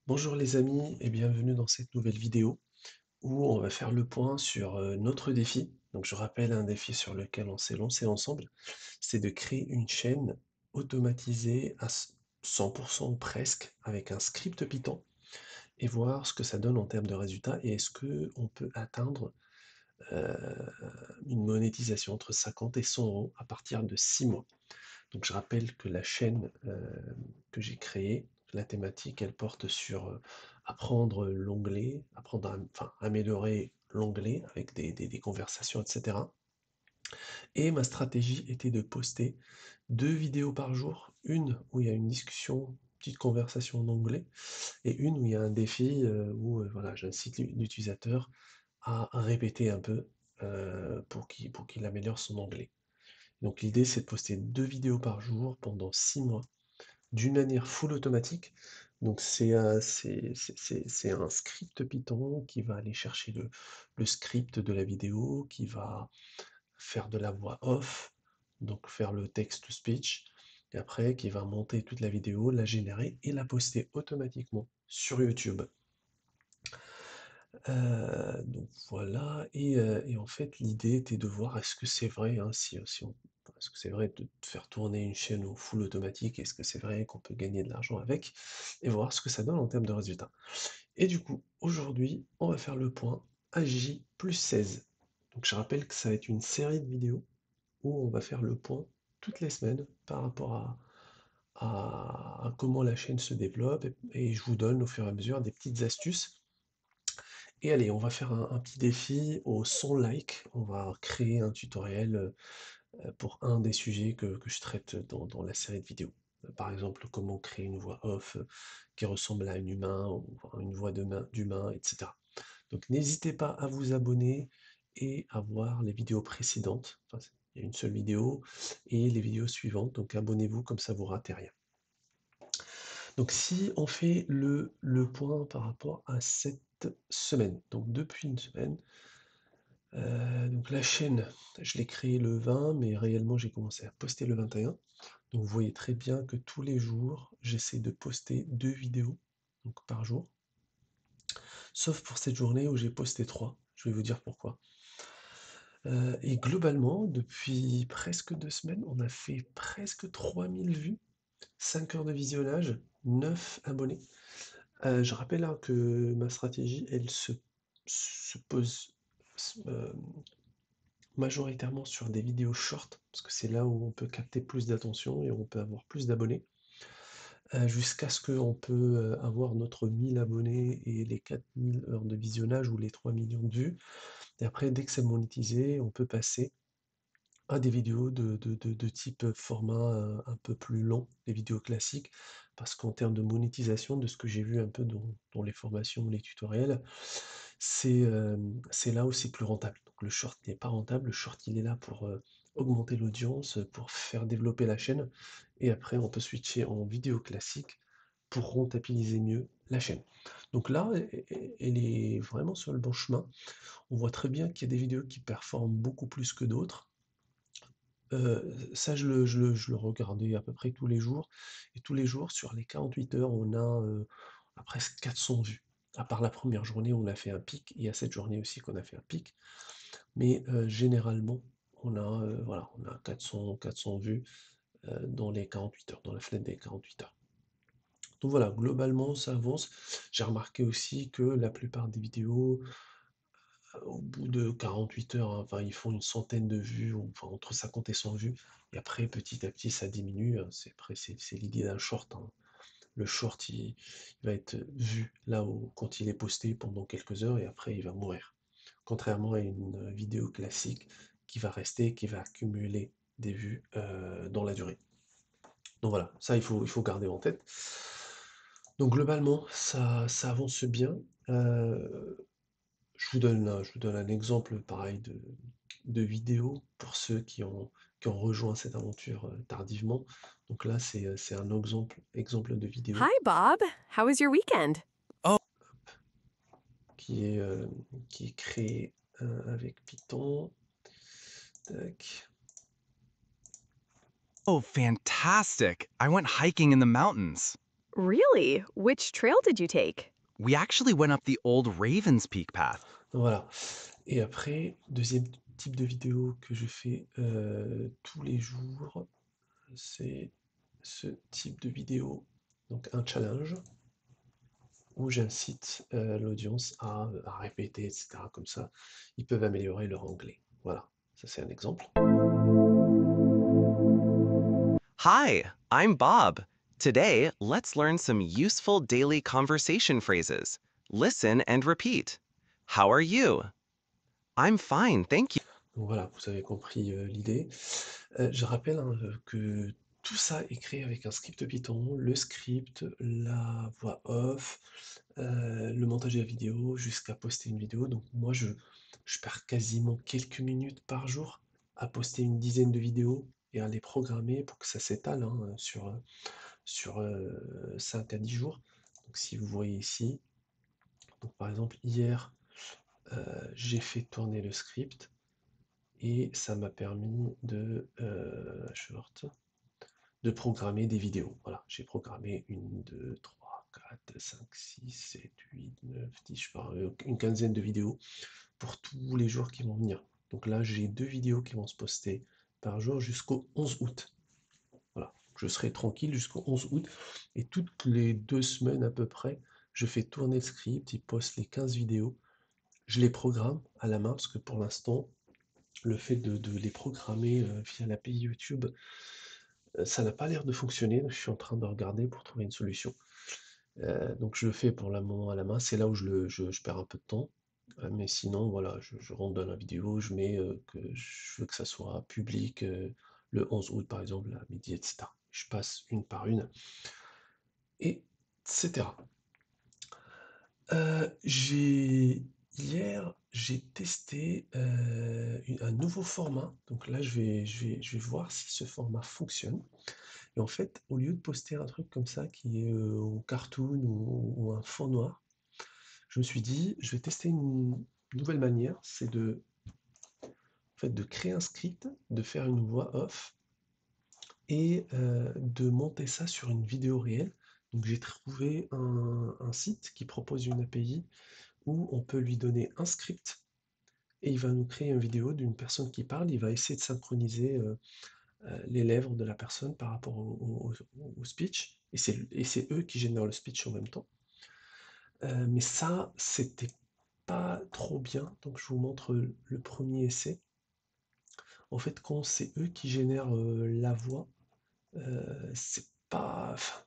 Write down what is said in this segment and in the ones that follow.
Bonjour les amis et bienvenue dans cette nouvelle vidéo où on va faire le point sur notre défi. Donc je rappelle un défi sur lequel on s'est lancé ensemble, c'est de créer une chaîne automatisée à 100% ou presque avec un script Python et voir ce que ça donne en termes de résultats et est-ce que on peut atteindre euh, une monétisation entre 50 et 100 euros à partir de 6 mois. Donc je rappelle que la chaîne que j'ai créée, la thématique, elle porte sur apprendre l'anglais, enfin améliorer l'anglais avec des conversations, etc. Et ma stratégie était de poster 2 vidéos par jour, une où il y a une discussion, petite conversation en anglais, et une où il y a un défi où voilà, j'incite l'utilisateur à répéter un peu pour qu'il améliore son anglais. Donc l'idée, c'est de poster 2 vidéos par jour pendant 6 mois, d'une manière full automatique. Donc c'est un script Python qui va aller chercher le script de la vidéo, qui va faire de la voix off, donc faire le text-to-speech, et après qui va monter toute la vidéo, la générer et la poster automatiquement sur YouTube. Donc voilà, et en fait, l'idée était de voir est-ce que c'est vrai, hein, est-ce que c'est vrai de faire tourner une chaîne au full automatique, est-ce que c'est vrai qu'on peut gagner de l'argent avec, et voir ce que ça donne en termes de résultats. Et du coup, aujourd'hui, on va faire le point AJ plus 16. Donc je rappelle que ça va être une série de vidéos où on va faire le point toutes les semaines par rapport à comment la chaîne se développe, et je vous donne au fur et à mesure des petites astuces et allez, on va faire un petit défi aux 100 likes. On va créer un tutoriel pour un des sujets que je traite dans la série de vidéos. Par exemple, comment créer une voix off qui ressemble à un humain, ou une voix d'humain, etc. Donc n'hésitez pas à vous abonner et à voir les vidéos précédentes. Enfin, il y a une seule vidéo et les vidéos suivantes. Donc abonnez-vous, comme ça vous ratez rien. Donc si on fait le point par rapport à cette semaine, donc depuis une semaine, donc la chaîne, je l'ai créée le 20, mais réellement j'ai commencé à poster le 21. Donc vous voyez très bien que tous les jours, j'essaie de poster 2 vidéos donc par jour. Sauf pour cette journée où j'ai posté 3. Je vais vous dire pourquoi. Et globalement, depuis presque 2 semaines, on a fait presque 3000 vues, 5 heures de visionnage, 9 abonnés. Je rappelle hein, que ma stratégie, elle se pose euh, majoritairement sur des vidéos short, parce que c'est là où on peut capter plus d'attention et on peut avoir plus d'abonnés, jusqu'à ce qu'on peut avoir notre 1000 abonnés et les 4000 heures de visionnage ou les 3 millions de vues. Et après, dès que c'est monétisé, on peut passer à des vidéos de type format un peu plus long, des vidéos classiques, parce qu'en termes de monétisation, de ce que j'ai vu un peu dans les formations, les tutoriels, c'est là où c'est plus rentable. Donc le short n'est pas rentable, le short il est là pour augmenter l'audience, pour faire développer la chaîne, et après on peut switcher en vidéo classique pour rentabiliser mieux la chaîne. Donc là, elle est vraiment sur le bon chemin. On voit très bien qu'il y a des vidéos qui performent beaucoup plus que d'autres. Ça, je le regardais à peu près tous les jours, et tous les jours, sur les 48 heures, on a presque 400 vues. À part la première journée, on a fait un pic, et il y a cette journée aussi qu'on a fait un pic, mais généralement, voilà, on a 400 vues dans les 48 heures, dans la fenêtre des 48 heures. Donc voilà, globalement, ça avance. J'ai remarqué aussi que la plupart des vidéos, au bout de 48 heures, hein, enfin, ils font une centaine de vues, enfin, entre 50 et 100 vues, et après, petit à petit, ça diminue, hein. C'est l'idée d'un short, hein. Le short, il va être vu là où, quand il est posté pendant quelques heures, et après, il va mourir. Contrairement à une vidéo classique qui va rester, qui va accumuler des vues dans la durée. Donc voilà, ça, il faut garder en tête. Donc globalement, ça avance bien. Euh, je vous donne un exemple pareil de vidéo pour ceux qui ont rejoint cette aventure tardivement. Donc là, c'est un exemple de vidéo Hi, Bob. How was your weekend? qui est, euh, qui est créé avec Python. Tac. Oh, fantastic. I went hiking in the mountains. Really? Which trail did you take? We actually went up the old Ravens Peak path. Voilà. Et après, deuxième type de vidéo que je fais tous les jours, c'est ce type de vidéo, donc un challenge où j'incite l'audience à répéter, etc. Comme ça, ils peuvent améliorer leur anglais. Voilà, ça c'est un exemple. Hi, I'm Bob. Today, let's learn some useful daily conversation phrases. Listen and repeat. How are you? I'm fine, thank you. Donc voilà, vous avez compris l'idée. Je rappelle hein, que tout ça est créé avec un script Python, le script, la voix off, le montage de la vidéo, jusqu'à poster une vidéo. Donc moi, je perds quasiment quelques minutes par jour à poster une dizaine de vidéos et à les programmer pour que ça s'étale hein, sur 5 à 10 jours. Donc si vous voyez ici, donc par exemple hier, j'ai fait tourner le script et ça m'a permis de programmer des vidéos. Voilà, j'ai programmé 1, 2, 3, 4, 5, 6, 7, 8, 9, 10, je sais pas, une quinzaine de vidéos pour tous les jours qui vont venir. Donc là, j'ai 2 vidéos qui vont se poster par jour jusqu'au 11 août. Voilà, je serai tranquille jusqu'au 11 août et toutes les 2 semaines à peu près, je fais tourner le script, il poste les 15 vidéos, je les programme à la main parce que pour l'instant, le fait de les programmer via l'API YouTube, ça n'a pas l'air de fonctionner. Je suis en train de regarder pour trouver une solution. Donc je le fais pour le moment à la main. C'est là où je perds un peu de temps. Mais sinon, voilà, je rentre dans la vidéo, je mets que je veux que ça soit public le 11 août, par exemple, à midi, etc. Je passe une par une, etc. Hier, j'ai testé un nouveau format. Donc là, je vais voir si ce format fonctionne. Et en fait, au lieu de poster un truc comme ça qui est au cartoon ou un fond noir, je me suis dit, je vais tester une nouvelle manière, c'est en fait, de créer un script, de faire une voix off et de monter ça sur une vidéo réelle. Donc j'ai trouvé un site qui propose une API où on peut lui donner un script et il va nous créer une vidéo d'une personne qui parle. Il va essayer de synchroniser les lèvres de la personne par rapport au speech. Et c'est eux qui génèrent le speech en même temps. Mais ça, c'était pas trop bien. Donc je vous montre le premier essai. En fait, quand c'est eux qui génèrent la voix, c'est pas. Enfin,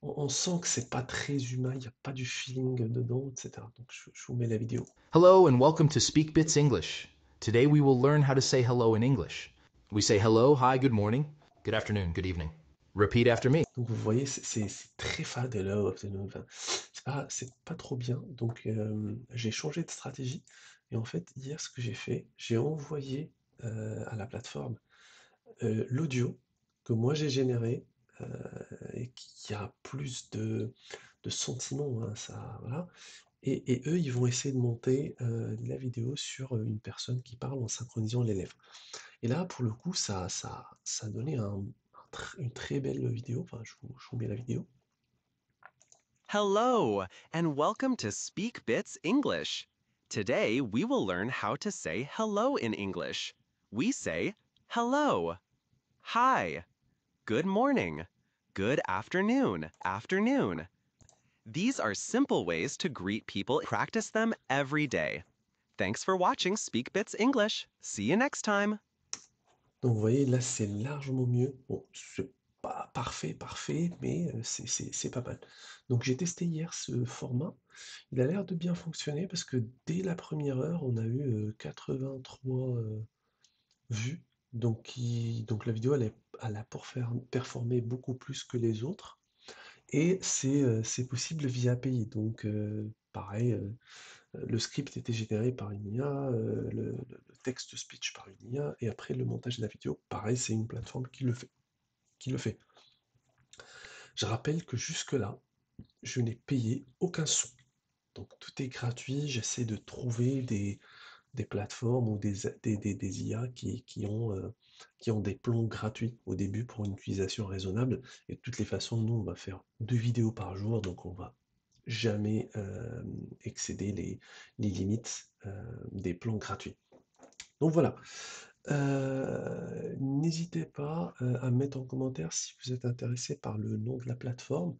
on sent que c'est pas très humain, il n'y a pas du feeling dedans, etc. Donc je vous mets la vidéo. Hello and welcome to SpeakBits English. Today we will learn how to say hello in English. We say hello, hi, good morning, good afternoon, good evening. Repeat after me. Donc vous voyez, c'est très fade, hello, afternoon, enfin, c'est pas trop bien. Donc j'ai changé de stratégie. Et en fait, hier, ce que j'ai fait, j'ai envoyé à la plateforme l'audio que moi j'ai généré et qui a plus de sentiments, hein, ça, voilà. Et eux, ils vont essayer de monter la vidéo sur une personne qui parle en synchronisant les lèvres. Et là, pour le coup, ça a donné une très belle vidéo. Enfin, je vous mets la vidéo. Hello, and welcome to Speak Bits English. Today, we will learn how to say hello in English. We say hello, hi, good morning, good afternoon, afternoon. These are simple ways to greet people. Practice them every day. Thanks for watching Speak Bits English. See you next time. Donc, vous voyez, là, c'est largement mieux. Bon, c'est pas parfait, mais c'est pas mal. Donc, j'ai testé hier ce format. Il a l'air de bien fonctionner parce que dès la première heure, on a eu 83 vues. Donc la vidéo, elle a performé beaucoup plus que les autres. Et c'est possible via API. Donc, pareil, le script était généré par une IA, le texte speech par une IA, et après le montage de la vidéo, pareil, c'est une plateforme qui le fait. Je rappelle que jusque-là, je n'ai payé aucun sou. Donc tout est gratuit, j'essaie de trouver des plateformes ou des IA qui ont qui ont des plans gratuits au début pour une utilisation raisonnable. Et de toutes les façons, nous, on va faire 2 vidéos par jour, donc on va jamais, excéder les limites, des plans gratuits. Donc voilà, n'hésitez pas, à mettre en commentaire si vous êtes intéressé par le nom de la plateforme,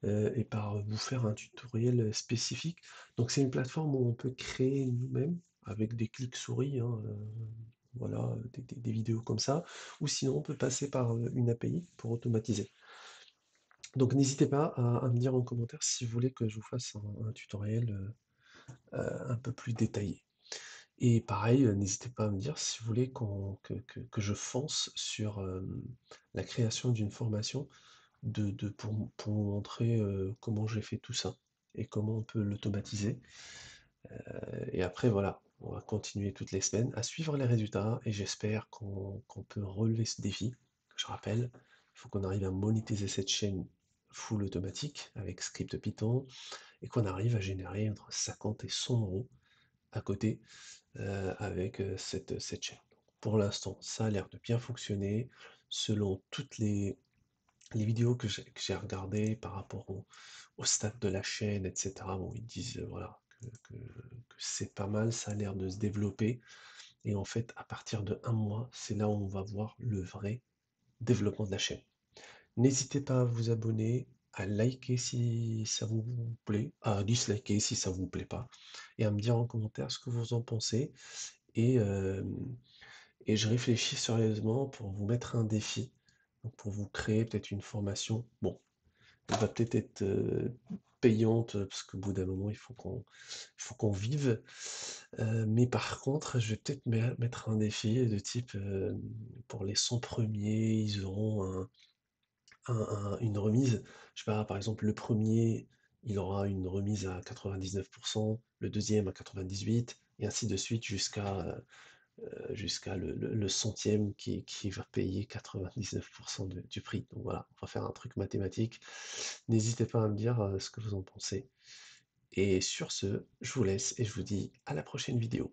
et par vous faire un tutoriel spécifique. Donc c'est une plateforme où on peut créer nous-mêmes avec des clics souris, hein, voilà, des vidéos comme ça, ou sinon on peut passer par une API pour automatiser. Donc n'hésitez pas à me dire en commentaire si vous voulez que je vous fasse un tutoriel un peu plus détaillé. Et pareil, n'hésitez pas à me dire si vous voulez que je fonce sur la création d'une formation pour vous montrer comment j'ai fait tout ça et comment on peut l'automatiser. Et après, voilà, on va continuer toutes les semaines à suivre les résultats et j'espère qu'on peut relever ce défi. Je rappelle, il faut qu'on arrive à monétiser cette chaîne full automatique avec script Python et qu'on arrive à générer entre 50 et 100 euros à côté avec cette chaîne. Pour l'instant, ça a l'air de bien fonctionner selon toutes les vidéos que j'ai regardées par rapport au stade de la chaîne, etc. Bon, ils disent voilà, que c'est pas mal, ça a l'air de se développer. Et en fait, à partir de un mois, c'est là où on va voir le vrai développement de la chaîne. N'hésitez pas à vous abonner, à liker si ça vous plaît, à disliker si ça vous plaît pas, et à me dire en commentaire ce que vous en pensez. Et, euh, et je réfléchis sérieusement pour vous mettre un défi, donc pour vous créer peut-être une formation. Bon, elle va peut-être être payante, parce qu'au bout d'un moment, il faut qu'on vive. Mais par contre, je vais peut-être mettre un défi de type, pour les 100 premiers, ils auront une remise. Je sais pas, par exemple, le premier, il aura une remise à 99%, le deuxième à 98%, et ainsi de suite jusqu'à le centième qui va payer 99% du prix. Donc voilà, on va faire un truc mathématique. N'hésitez pas à me dire ce que vous en pensez. Et sur ce, je vous laisse et je vous dis à la prochaine vidéo.